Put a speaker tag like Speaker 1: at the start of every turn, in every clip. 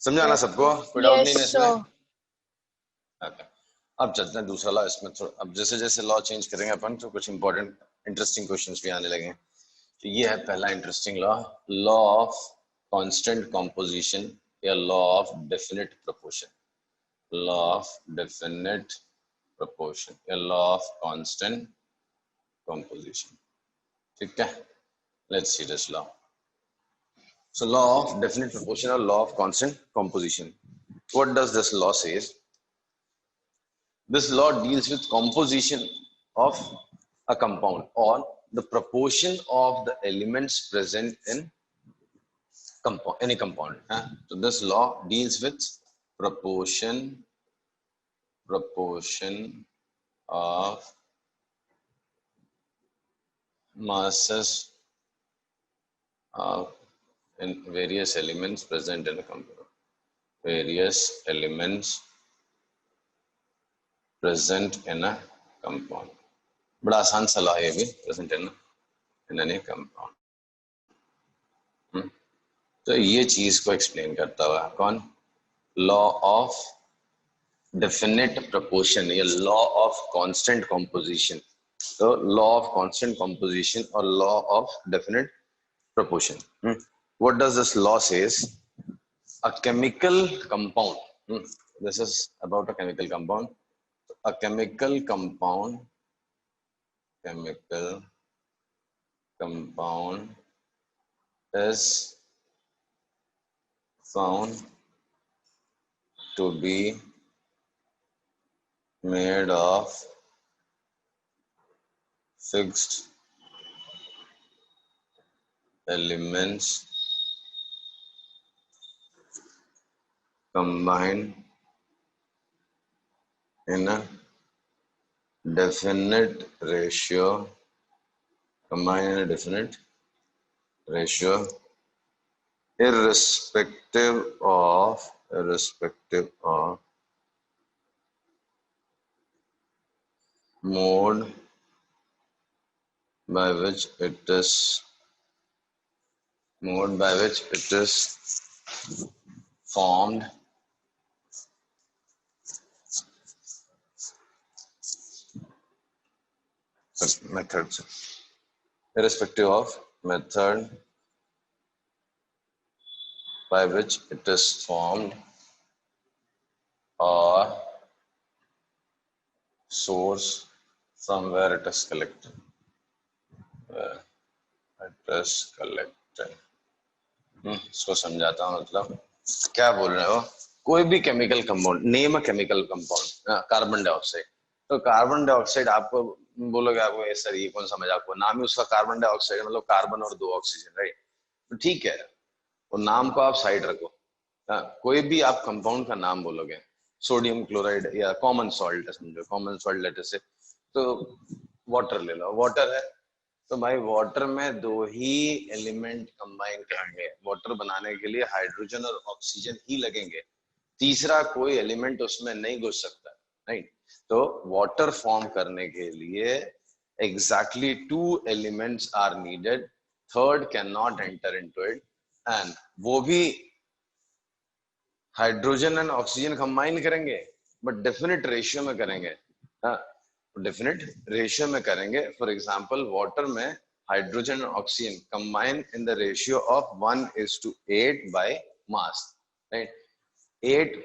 Speaker 1: समझा ना सबको? कोई डाउट नहीं है
Speaker 2: Yes,
Speaker 1: इसमें?
Speaker 2: sir.
Speaker 1: ओके, अब चलते हैं दूसरा लॉ। इसमें थोड़ा अब जैसे जैसे लॉ चेंज करेंगे अपन तो कुछ इंपॉर्टेंट इंटरेस्टिंग क्वेश्चंस भी आने लगे। तो ये है पहला interesting law, law of constant composition या law of definite proportion. Law of definite proportion या लॉ ऑफ कांस्टेंट कॉम्पोजिशन। ठीक है, let's see this law. So law of definite proportion or law of constant composition. What does this law says? This law deals with composition of a compound or the proportion of the elements present in compound, any compound. So this law deals with proportion of masses of in various elements present in a compound. Various elements present in a compound. बड़ा आसान सा law है ये भी, present in any compound. तो ये चीज को एक्सप्लेन करता हुआ कौन? लॉ ऑफ डेफिनेट प्रोपोर्शन या लॉ ऑफ कांस्टेंट कॉम्पोजिशन। तो लॉ ऑफ कांस्टेंट कॉम्पोजिशन और law of definite proportion. What does this law says? A chemical compound. This is about a chemical compound. A chemical compound is found to be made of fixed elements combined in a definite ratio, irrespective of mode by which it is formed, methods, irrespective of method by which it is formed or source from where it is collected. इसको समझाता हूँ। मतलब क्या बोल रहे हो? कोई भी chemical compound, name a chemical compound, carbon dioxide. तो कार्बन डाइऑक्साइड आपको बोलोगे, आपको सर ये कौन सा मजाक हुआ, नाम ही उसका कार्बन डाइऑक्साइड, मतलब कार्बन और 2 ऑक्सीजन, राइट? तो ठीक है, वो नाम को आप साइड रखो। कोई भी आप कंपाउंड का नाम बोलोगे, सोडियम क्लोराइड या कॉमन सॉल्ट, समझो कॉमन सॉल्ट लेटर से, तो वाटर ले लो, वाटर है तो भाई वाटर में 2 ही एलिमेंट कंबाइन करेंगे। वाटर बनाने के लिए हाइड्रोजन और ऑक्सीजन ही लगेंगे, तीसरा कोई एलिमेंट उसमें नहीं घुस सकता, राइट? तो वाटर फॉर्म करने के लिए exactly 2 elements are needed, third cannot enter into it, and वो भी हाइड्रोजन एंड ऑक्सीजन कंबाइन करेंगे बट डेफिनेट रेशियो में करेंगे। डेफिनेट रेशियो में करेंगे। फॉर एग्जांपल वाटर में हाइड्रोजन और oxygen combine in the ratio of 1:8 by mass, right? 8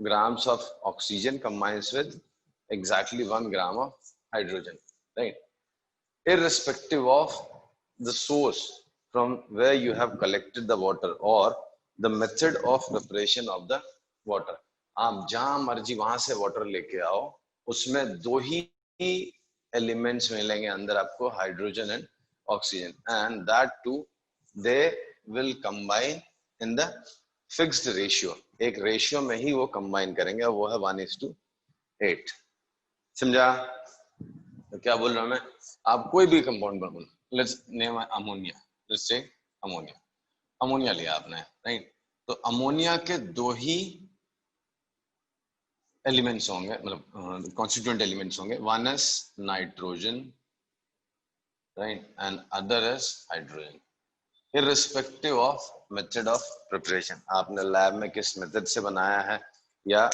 Speaker 1: grams of oxygen combines with exactly 1 gram of hydrogen, right? Irrespective of the source from where you have collected the water or the method of preparation of the water. आप जहां मर्जी वहां से water लेके आओ, उसमें 2 ही elements मिलेंगे अंदर आपको, hydrogen and oxygen, and that too they will combine in the fixed ratio. एक रेशियो में ही वो कंबाइन करेंगे और वो है 1:8। समझा? तो क्या बोल रहा हूं मैं? आप कोई भी कंपाउंड बनो, let's name ammonia, let's say ammonia लिया आपने, राइट? तो अमोनिया के 2 ही एलिमेंट्स होंगे, मतलब कॉन्स्टिट्यूएंट एलिमेंट्स होंगे। One is nitrogen, right, and other is hydrogen. Irrespective of method of preparation, आपने लैब में किस मेथड से बनाया है या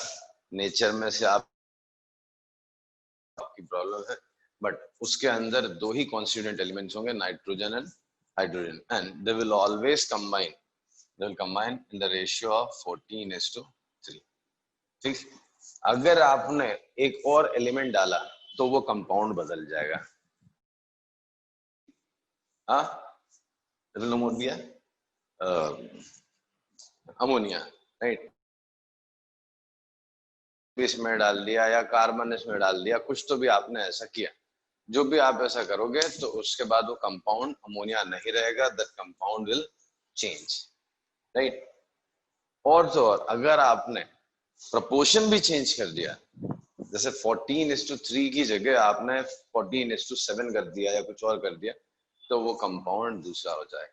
Speaker 1: नेचर में से आपकी प्रॉब्लम है, बट उसके अंदर दो ही कॉन्स्टिट्यूएंट एलिमेंट्स होंगे, nitrogen and hydrogen, and they will always combine, they will combine in the ratio of 14:3. ठीक, अगर आपने एक और एलिमेंट डाला तो वो कंपाउंड बदल जाएगा। हाँ, अमोनिया, अमोनिया, राइट, इसमें डाल दिया या कार्बन इसमें डाल दिया, कुछ तो भी आपने ऐसा किया, जो भी आप ऐसा करोगे तो उसके बाद वो कंपाउंड अमोनिया नहीं रहेगा, that compound will change, right. और तो और अगर आपने प्रपोर्शन भी चेंज कर दिया, जैसे 14:3 की जगह आपने 14:7 कर दिया या कुछ और कर दिया, तो वो कंपाउंड दूसरा हो जाएगा।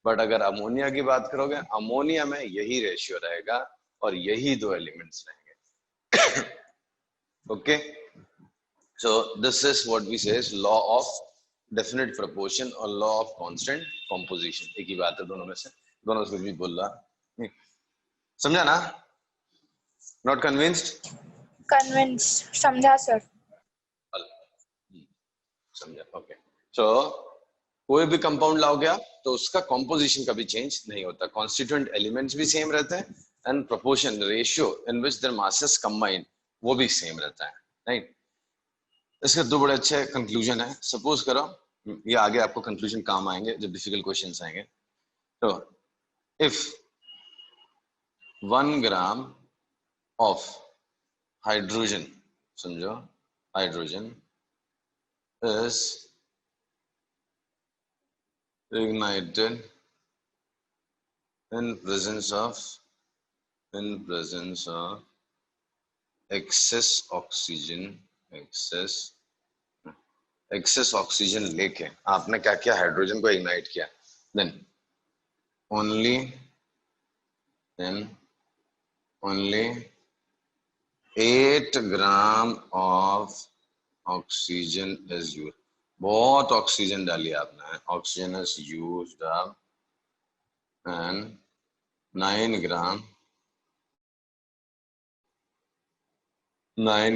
Speaker 1: बट अगर अमोनिया की बात करोगे, अमोनिया में यही रेशियो रहेगा और यही दो एलिमेंट्स रहेंगे। Okay, so this is what we say law of definite proportion और लॉ ऑफ कांस्टेंट कंपोजिशन, एक ही बात है दोनों में से, दोनों से भी बोल रहा, समझा ना? Not convinced?
Speaker 2: कन्विंस्ड, समझा सर।
Speaker 1: समझा, ओके। सो कोई भी कंपाउंड लाओगे आप तो उसका कॉम्पोजिशन कभी चेंज नहीं होता, कॉन्स्टिट्यूएंट एलिमेंट्स भी सेम रहते हैं and proportion ratio in which there masses combine वो भी सेम रहता है, राइट। इसके दो बड़े अच्छे कंक्लूजन है। सपोज करो, ये आगे आपको कंक्लूजन काम आएंगे जब डिफिकल्ट क्वेश्चंस आएंगे। तो इफ 1 ग्राम ऑफ हाइड्रोजन, समझो hydrogen is ignited in presence of excess oxygen लेके आपने क्या किया, हाइड्रोजन को इग्नाइट किया, then only 8 gram of oxygen is used, बहुत ऑक्सीजन डाली आपने, oxygen is used up and 9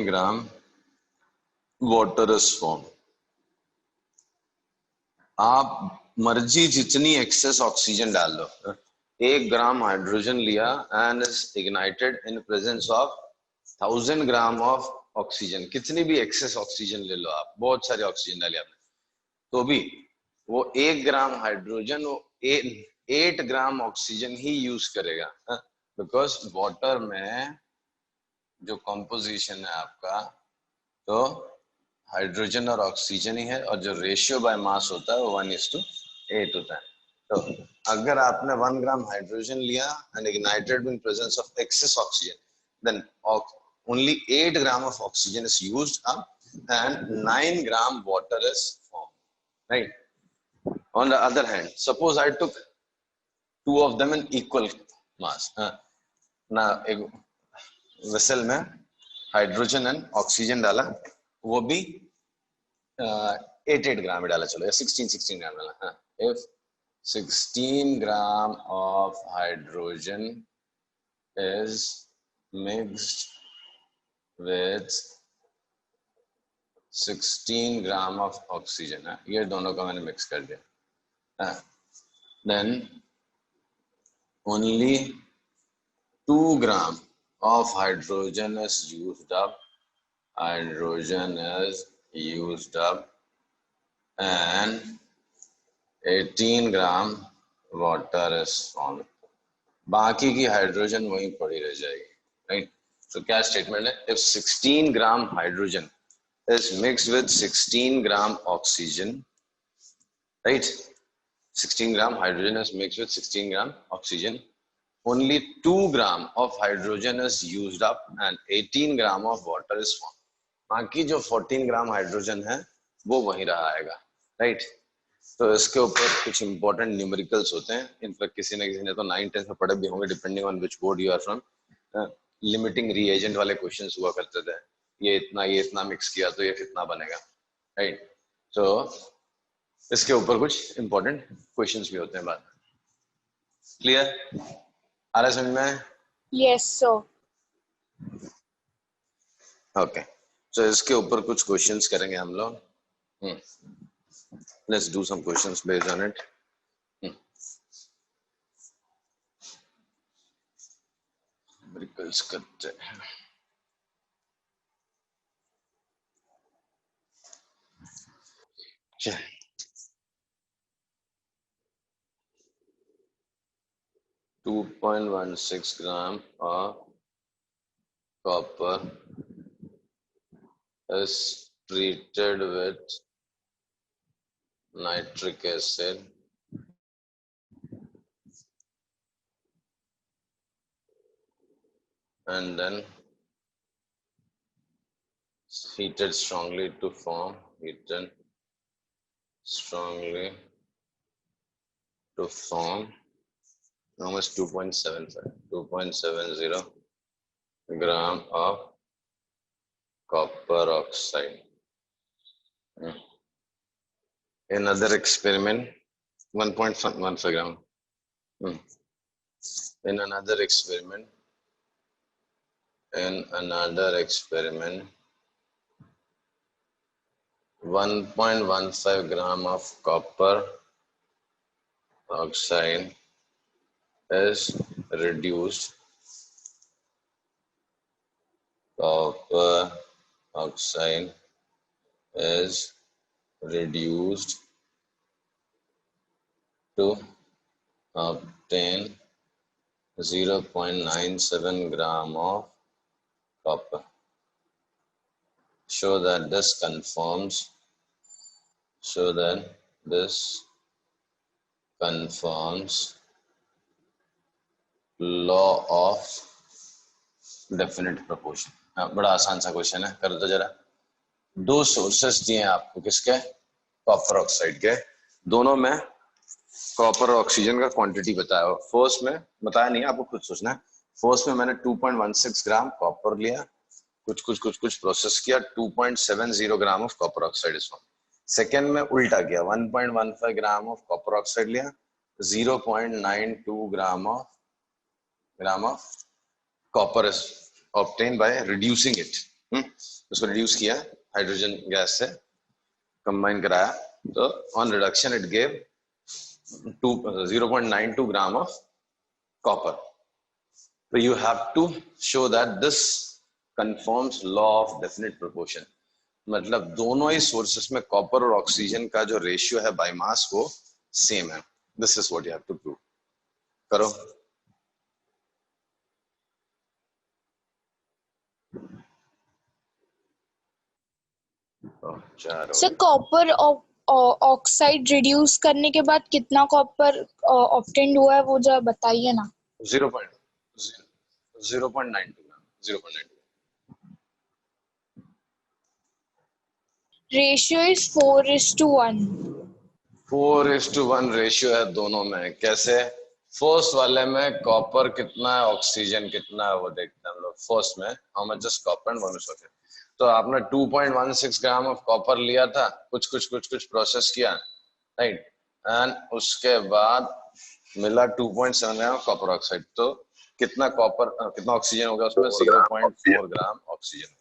Speaker 1: gram water is form. आप मर्जी जितनी एक्सेस ऑक्सीजन डाल लो, 1 ग्राम हाइड्रोजन लिया and is ignited in presence of 1000 gram of oxygen, कितनी भी एक्सेस ऑक्सीजन ले लो आप, बहुत सारी ऑक्सीजन डाली आपने, तो भी वो 1 ग्राम हाइड्रोजन वो 8 ग्राम ऑक्सीजन ही यूज करेगा, बिकॉज वाटर में जो कॉम्पोजिशन है आपका, तो हाइड्रोजन और ऑक्सीजन ही है, और जो रेशियो बाय मास होता है वो 1:8 होता है। तो अगर आपने 1 ग्राम हाइड्रोजन लिया and ignited in presence of excess oxygen, then only 8 gram of oxygen is used up and 9 gram water is formed, right? On the other hand, suppose I took two of them in equal mass, ना एक vessel में hydrogen and oxygen डाला, वो भी 8 ग्राम डाला, चलो, या 16 ग्राम डाला। If 16 gram of hydrogen is mixed with 16 gram of oxygen है, ये दोनों का मैंने मिक्स कर दिया, then only 2 gram of hydrogen is used up, and 18 gram water is formed, बाकी की हाइड्रोजन वहीं पड़ी रह जाएगी, राइट। तो क्या स्टेटमेंट है, if 16 gram hydrogen is mixed with 16 gram oxygen, right? 16 gram hydrogen is mixed with 16 gram oxygen, only 2 gram of hydrogen is used up and 18 gram of water is formed, बाकी जो 14 gram hydrogen है वो वहीं रहा आएगा, right. तो इसके ऊपर कुछ इंपॉर्टेंट न्यूमेरिकल्स होते हैं, इन पर किसी न किसी ने तो 9th-10th में पढ़े भी होंगे, depending on which board you are from. Limiting reagent वाले क्वेश्चंस हुआ करते थे, ये इतना मिक्स किया तो ये कितना बनेगा, राइट। तो इसके ऊपर कुछ इंपॉर्टेंट क्वेश्चंस भी होते हैं बाद में। क्लियर? आ रहा है समझ में?
Speaker 2: Yes, sir.
Speaker 1: ओके, तो इसके ऊपर कुछ क्वेश्चंस करेंगे हम लोग. Let's do some questions based on it. ब्रिकल्स करते हैं. चल 2.16 gram of copper is treated with nitric acid and then heated strongly to form almost 2.70 gram of copper oxide. Another experiment, 1.15 gram. In another experiment, 1.15 gram of copper oxide is reduced. Copper oxide is reduced to obtain 0.97 gram of copper. Show that this conforms law of definite proportion. बड़ा आसान सा question है, कर दो जरा. दो sources दिए हैं आपको, किसके? कॉपर ऑक्साइड के. दोनों में कॉपर और ऑक्सीजन का क्वांटिटी बताया. फर्स्ट में बताया नहीं, आपको खुद सोचना है. फर्स्ट में मैंने 2.16 ग्राम कॉपर लिया, कुछ प्रोसेस किया, 2.70 gram of copper oxide is form. Second में उल्टा किया, 1.15 ग्राम ऑफ कॉपर ऑक्साइड लिया, 0.92 gram of copper is obtain by reducing it. उसको रिड्यूस किया, हाइड्रोजन गैस से कंबाइन कराया, तो on reduction it gave 0.92 gram of copper. So you have to show that this conforms law of definite proportion. मतलब दोनों ही sources में copper और ऑक्सीजन का जो रेशियो है बाय मास वो सेम है. This is what you have to prove. करो.
Speaker 2: सर कॉपर ऑक्साइड रिड्यूस करने के बाद कितना कॉपर ऑब्टेन्ड हुआ है वो जरा बताइए ना.
Speaker 1: 0.92 ग्राम. 0.92.
Speaker 2: Ratio is 4:1.
Speaker 1: 4:1 रेशियो है दोनों में. कैसे? फर्स्ट वाले में कॉपर कितना है, ऑक्सीजन कितना है, वो देखते हैं हम लोग. फर्स्ट में how much is copper and one is. तो आपने 2.16 ग्राम ऑफ कॉपर लिया था, कुछ प्रोसेस किया, राइट, एंड उसके बाद मिला 2.7 ग्राम कॉपर ऑक्साइड. तो कितना ऑक्सीजन होगा उसमें? 0.4 ग्राम ऑक्सीजन.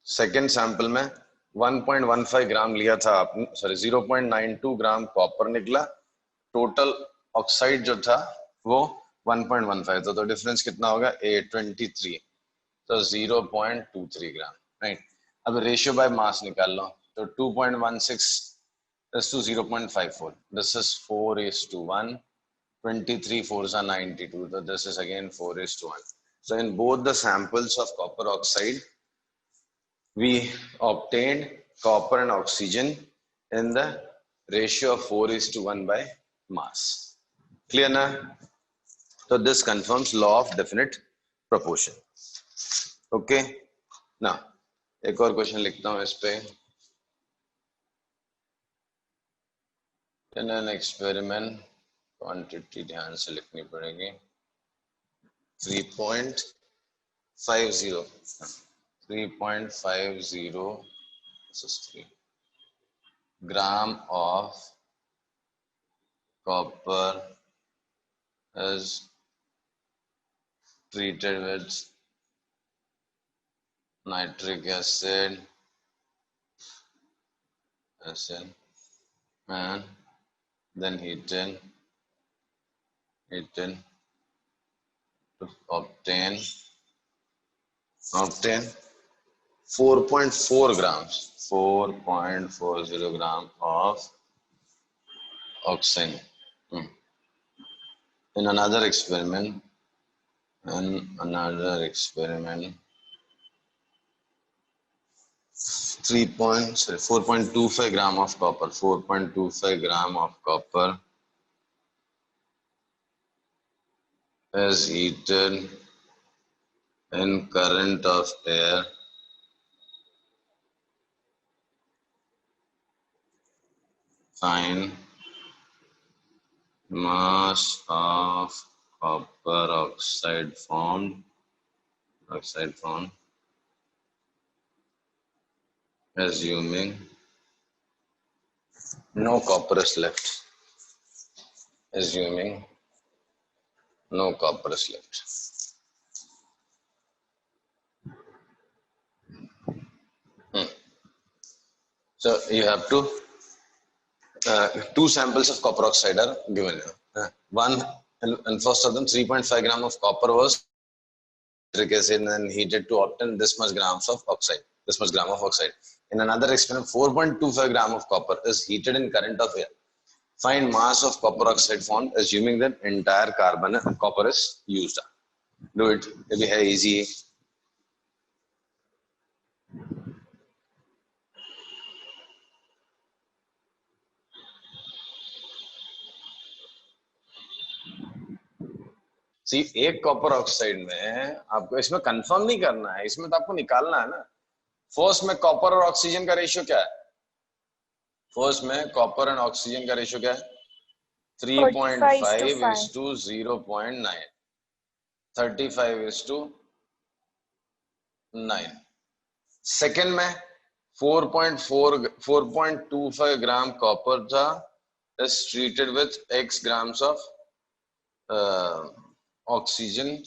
Speaker 1: सेकेंड सैंपल में 1.15 ग्राम लिया था आपने, 0.92 ग्राम कॉपर निकला. टोटल ऑक्साइड जो था वो 1.15 था, तो डिफरेंस कितना होगा? 823. तो 0.23 ग्राम, राइट. अब रेशियो बाय मास निकाल लो. तो 2.16 is to 0.54. This is 4:1. 23 4s are 92. So this is again 4:1. So in both the samples of copper oxide, we obtained copper and oxygen in the ratio of 4:1 by mass. Clear na? So this confirms law of definite proportion. Okay ना. एक और question लिखता हूं इस पे. In an experiment, quantity ध्यान से लिखनी पड़ेगी. 3.50 gram of copper is treated with nitric acid and then heated to obtain 4.4 grams, 4.40 gram of oxide. In another experiment, 4.25 gram of copper, 4.25 gram of copper is heated in current of air find mass of copper oxide formed assuming no copper is left. Assuming no copper is left. So you have to two samples of copper oxide are given. One and first of them 3.5 gram of copper was and then heated to obtain this much grams of oxide. This much gram of oxide. In another experiment, 4.25 gram of copper is heated in current of air. Find mass of copper oxide formed, assuming that entire copper is used. Do it. It'll be easy. सी एक copper oxide में आपको इसमें confirm नहीं करना है, इसमें तो आपको निकालना है ना। फर्स्ट में कॉपर और ऑक्सीजन का रेशियो क्या है? फर्स्ट में कॉपर एंड ऑक्सीजन का रेशियो क्या है? 3.5:0.9, 35:9। सेकेंड में 4.25 ग्राम कॉपर था, is treated with x grams of oxygen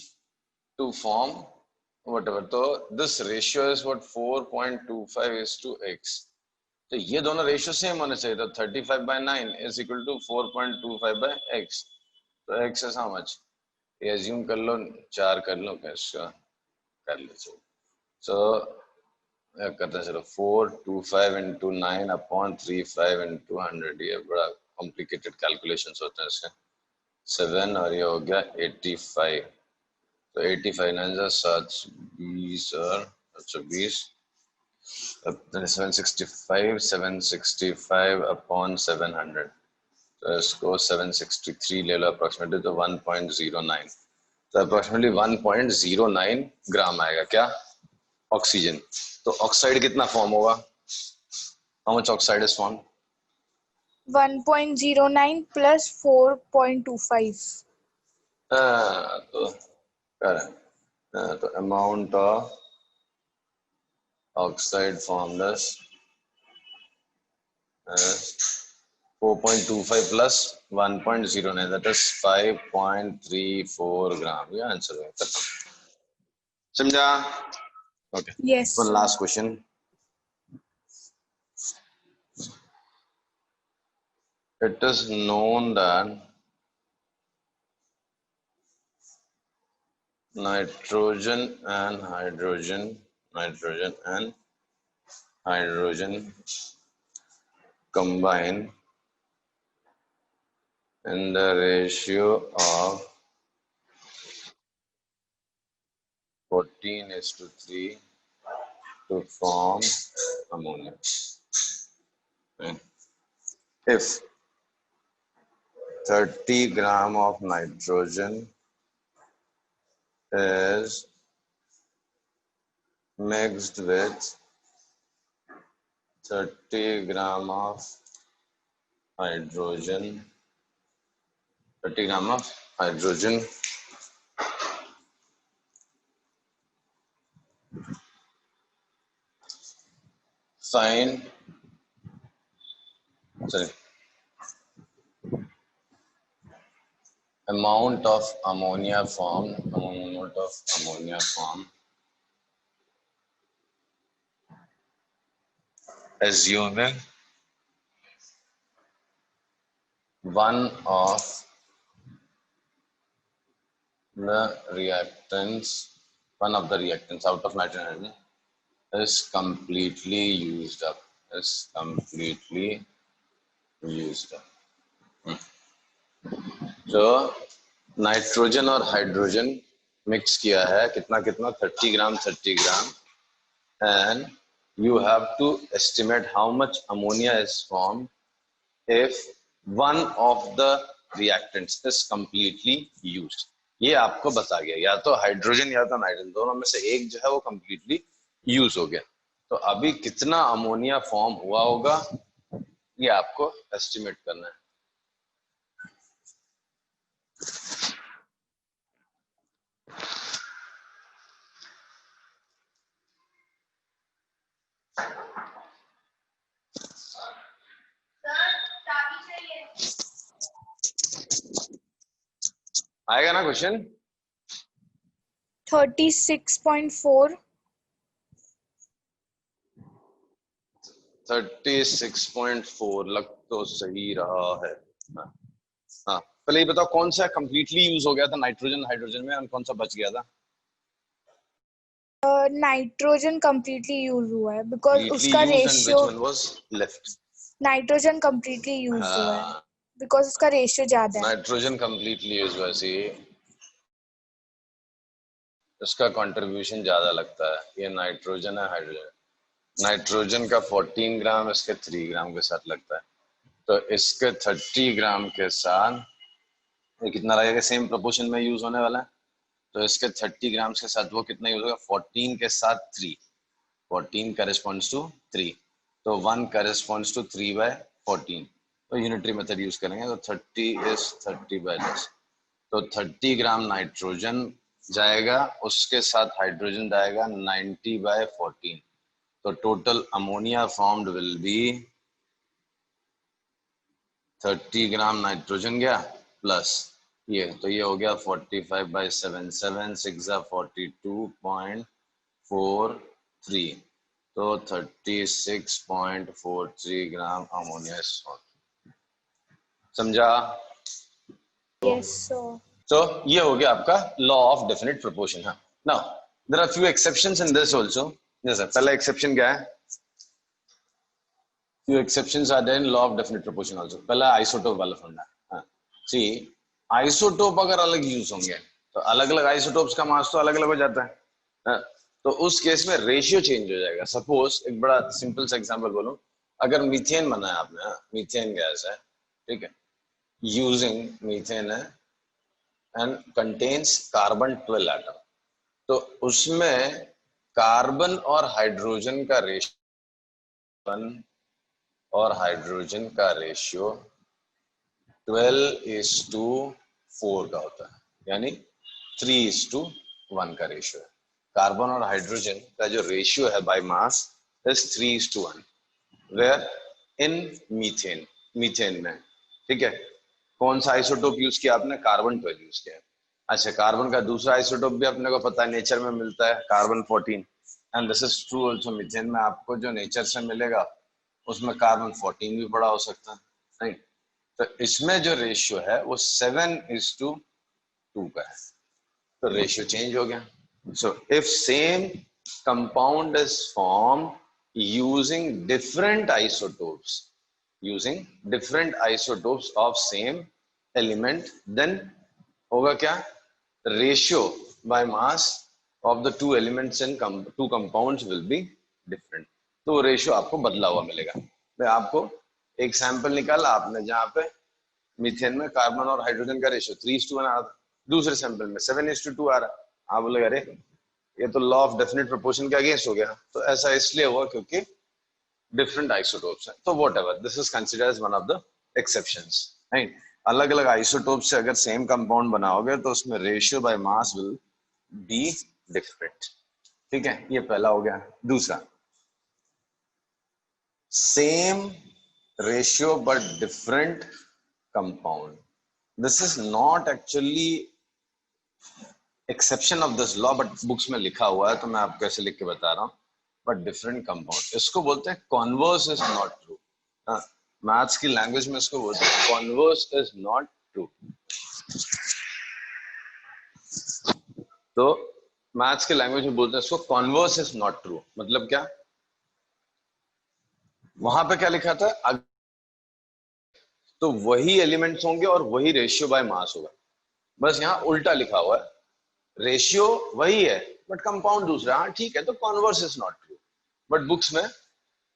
Speaker 1: to form whatever. So this ratio is what 4.25:x. तो ये दोनों रेशियो सेम होने चाहिए था। 35/9 is equal to 4.25/x. तो x is how much? ये assume कर लो, 4 कर लो, कैसे कर लो। So करते हैं, चलो 425 into 9 upon 35 into 100। ये बड़ा कॉम्प्लिकेटेड कैलकुलेशंस होते हैं इसके। 7 और ये हो गया 85। तो 85 9 720 और अच्छा 20 765 upon 700। तो इसको 763 ले लो अप्रोक्सीमेटली, तो 1.09। तो अप्रोक्सीमेटली 1.09 ग्राम आएगा क्या? ऑक्सीजन। तो ऑक्साइड कितना फॉर्म होगा? How much oxide is form?
Speaker 2: 1.09 plus 4.25।
Speaker 1: तो करेक्ट। तो amount of oxide formed is 4.25 plus 1.09, that is 5.34 gram। ये आंसर है। समझा? Okay.
Speaker 2: Yes.
Speaker 1: One last question. It is known that nitrogen and hydrogen combine in the ratio of 14:3 to form ammonia. If 30 gram of nitrogen is mixed with 30 gram of hydrogen, find amount of ammonia formed, assuming one of the reactants out of nitrogen is completely used up. तो nitrogen और hydrogen mix किया है, कितना 30 ग्राम and you have to estimate how much ammonia is formed if one of the reactants is completely used. ये आपको बता गया, या तो हाइड्रोजन या तो नाइट्रोजन, दोनों में से एक जो है वो completely यूज हो गया। तो अभी कितना अमोनिया फॉर्म हुआ होगा ये आपको एस्टिमेट करना है। आएगा ना क्वेश्चन?
Speaker 2: 36.4
Speaker 1: 36.4 लग तो सही रहा है। हाँ, पहले ये बताओ कौन सा कंप्लीटली यूज हो गया था नाइट्रोजन हाइड्रोजन में, और कौन सा बच गया था?
Speaker 2: नाइट्रोजन कंप्लीटली यूज हुआ है बिकॉज उसका रेशियो नाइट्रोजन कंप्लीटली यूज हुआ है बिकॉज उसका रेशियो ज्यादा है।
Speaker 1: नाइट्रोजन कंप्लीटली यूज हुआ सी, इसका कंट्रीब्यूशन ज्यादा लगता है। ये नाइट्रोजन है, हाइड्रोजन, नाइट्रोजन का 14 ग्राम इसके 3 ग्राम के साथ लगता है, तो इसके 30 ग्राम के साथ ये कितना लगेगा? सेम प्रोपोर्शन में यूज होने वाला है, तो इसके 30 ग्राम के साथ वो कितना यूज होगा? 14 के साथ 3, 14 करेस्पॉन्ड्स टू 3, तो 1 करेस्पॉन्ड्स टू 3/14, तो यूनिटरी मेथड यूज करेंगे, तो 30 इज 30/10, तो 30 ग्राम नाइट्रोजन जाएगा, उसके साथ हाइड्रोजन जाएगा 90/14, तो total ammonia formed will be 30 gram nitrogen गया प्लस ये, तो ये हो गया 45/7, 7 6 42.43, तो 36.43 ग्राम अमोनिया समझा?
Speaker 2: Yes sir.
Speaker 1: तो ये हो गया आपका लॉ ऑफ डेफिनेट प्रोपोर्शन। हाँ, now there are few exceptions in this also. जैसे पहला एक्सेप्शन क्या है? few exceptions are there in law of definite proportion also. पहला आइसोटोप वाला फंडा। हाँ, सी आइसोटोप अगर अलग यूज होंगे तो अलग अलग आइसोटोप्स का मास तो अलग अलग हो जाता है। हाँ, तो उस केस में रेशियो चेंज हो जाएगा। सपोज एक बड़ा सिंपल सा एग्जांपल बोलूं, अगर मीथेन बनाया आपने, मीथेन गैस है, ठीक है, यूजिंग मीथेन है एंड कंटेन्स कार्बन 12 एटम, तो उसमें कार्बन और हाइड्रोजन का रेशियो 12:4 का होता है, यानी 3:1 का रेशियो है। कार्बन और हाइड्रोजन का जो रेशियो है by mass is 3:1, where in methane में, ठीक है। कौन सा आइसोटोप यूज किया आपने? कार्बन 12 यूज किया। अच्छा, कार्बन का दूसरा आइसोटोप भी अपने को पता है, नेचर में मिलता है, carbon 14, and this is true also. Methane में आपको जो नेचर से मिलेगा उसमें कार्बन 14 भी बड़ा हो सकता है, नहीं? तो इसमें जो रेशियो है वो 7:2 का है, तो रेशियो चेंज हो गया। So if same compound is form using different isotopes of same element, then होगा क्या? Ratio by mass of the two elements in two compounds will be different, तो रेशियो आपको बदला हुआ मिलेगा। मैं आपको एक सैंपल निकाला आपने जहां पे मीथेन में कार्बन और हाइड्रोजन का रेशियो 3:1 आ रहा था, दूसरे सैंपल में 7:2 आ रहा है। आप बोले अरे ये तो लॉ ऑफ डेफिनेट प्रोपोर्शन के अगेंस्ट हो गया। तो ऐसा इसलिए हुआ क्योंकि डिफरेंट आइसोटोप्स हैं, तो whatever, this is considered as one of the exceptions. Right, अलग अलग आइसोटोप से अगर सेम कंपाउंड बनाओगे तो उसमें ratio by mass will be different, ठीक है। ये पहला हो गया। दूसरा, same ratio but different compound, this is not actually exception of this law, but books में लिखा हुआ है तो मैं आपको ऐसे लिख के बता रहा हूँ, बट डिफरेंट कंपाउंड। इसको बोलते हैं converse is not true. Maths की लैंग्वेज में इसको बोलते हैं कॉन्वर्स इज नॉट ट्रू। तो मैथ्स के लैंग्वेज में बोलते हैं इसको कॉन्वर्स इज नॉट ट्रू। मतलब क्या, वहां पे क्या लिखा था, तो वही एलिमेंट्स होंगे और वही रेशियो बाय मास होगा, बस यहाँ उल्टा लिखा हुआ है, रेशियो वही है बट कंपाउंड दूसरा। हाँ ठीक है, तो converse is not true, but books में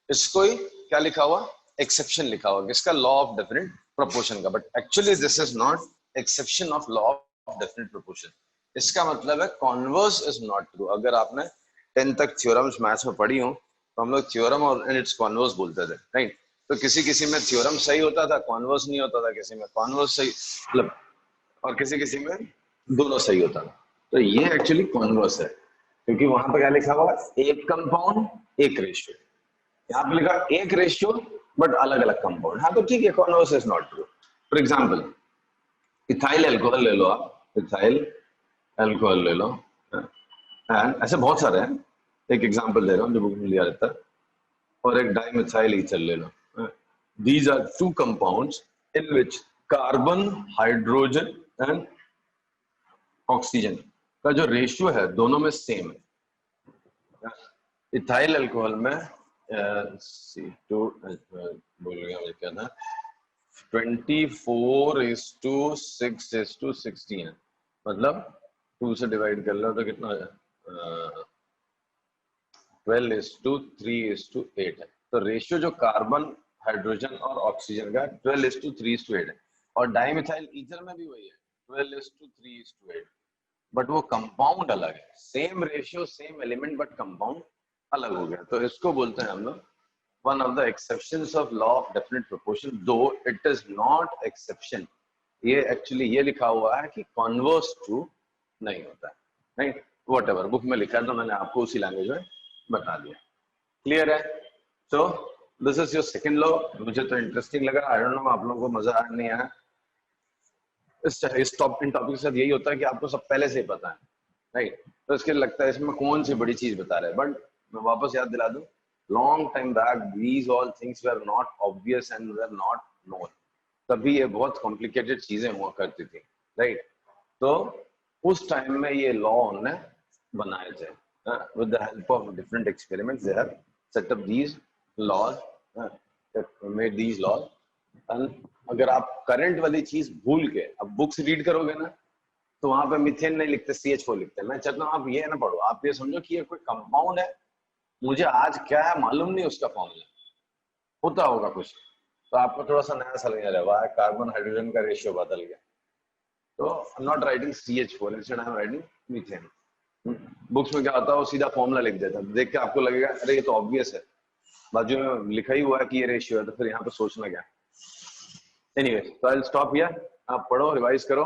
Speaker 1: इसको ही क्या लिखा हुआ, एक्सेप्शन लिखा हुआ, किसका, लॉ ऑफ डेफिनेट प्रोपोर्शन का। But actually this is not exception of law of definite proportion. इसका मतलब है कॉन्वर्स इज नॉट ट्रू। अगर आपने 10 तक थ्योरम्स मैथ्स में पढ़ी हो तो हम लोग थ्योरम और इट्स कॉन्वर्स बोलते थे, राइट। तो किसी में थ्योरम सही होता था, कॉन्वर्स नहीं होता था, किसी में कॉन्वर्स सही मतलब, और किसी में दोनों सही होता था। तो ये एक्चुअली कॉन्वर्स है, क्योंकि वहां पर क्या लिखा हुआ, एक कंपाउंड एक रेशियो। यहाँ पे लिखा एक रेशियो बट अलग अलग कंपाउंड। हाँ तो ठीक है, converse is not true. For example ethyl alcohol ले लो आप, इथाइल अल्कोहल ले लो, एंड ऐसे बहुत सारे हैं, एक एग्जांपल दे रहा हूँ जो बुक में लिया रहता है, और एक डाइमिथाइल ईथर ले लो। These are two compounds in which carbon, hydrogen and oxygen का जो रेशियो है दोनों में सेम है। इथाइल अल्कोहल में C2 बोल गया मुझे, क्या था, 24:6:16 है, मतलब 2 से डिवाइड कर लो तो कितना 12:3:8 है। तो रेशियो जो कार्बन, हाइड्रोजन और ऑक्सीजन का 12:3:8 है, और डाइमिथाइल ईथर में भी वही है 12:3:8, बट वो कंपाउंड अलग है। Same ratio same element but compound अलग हो गया। तो इसको बोलते हैं हम लोग one of the exceptions of law of definite proportion, though it is not exception। ये एक्चुअली ये लिखा हुआ है कि कॉन्वर्स ट्रू नहीं होता है, नहीं, व्हाटएवर बुक में लिखा है तो मैंने आपको उसी लैंग्वेज में बता दिया। क्लियर है? सो this is your second law. मुझे तो इंटरेस्टिंग लगा, आई डोंट नो आप लोगों को मजा आया नहीं आया। इस टॉपिक के साथ यही होता है कि आपको सब पहले से ही पता है, राइट। तो इसके लगता है इसमें कौन सी बड़ी चीज बता रहे हैं, बट मैं वापस याद दिला दूं, long time back these all things were not obvious and were not known। तभी ये बहुत कॉम्प्लिकेटेड चीजें हुआ करती थी, राइट। तो उस टाइम में ये लॉ उन्होंने बनाए थे, with the help of different experiments they have set up these laws, made these laws। अगर आप करंट वाली चीज भूल के अब बुक्स रीड करोगे ना, तो वहां पे मिथेन नहीं लिखते, CH4 लिखते हैं। मैं चाहता हूँ आप ये ना पढ़ो, आप ये समझो कि ये कोई कंपाउंड है, मुझे आज क्या है मालूम नहीं, उसका फॉर्मूला होता होगा कुछ, तो आपको थोड़ा सा नया सा लगने लगा, कार्बन हाइड्रोजन का रेशियो बदल गया। तो I am not writing CH4, instead I am writing methane. Books में क्या होता है, वो सीधा फॉर्मूला लिख देता है, देख के आपको लगेगा अरे ये तो ऑब्वियस है, बाजू में लिखा ही हुआ है कि ये रेशियो है, तो फिर यहाँ पे सोचना क्या। एनीवे, तो आई विल स्टॉप हियर। आप पढ़ो, रिवाइज करो,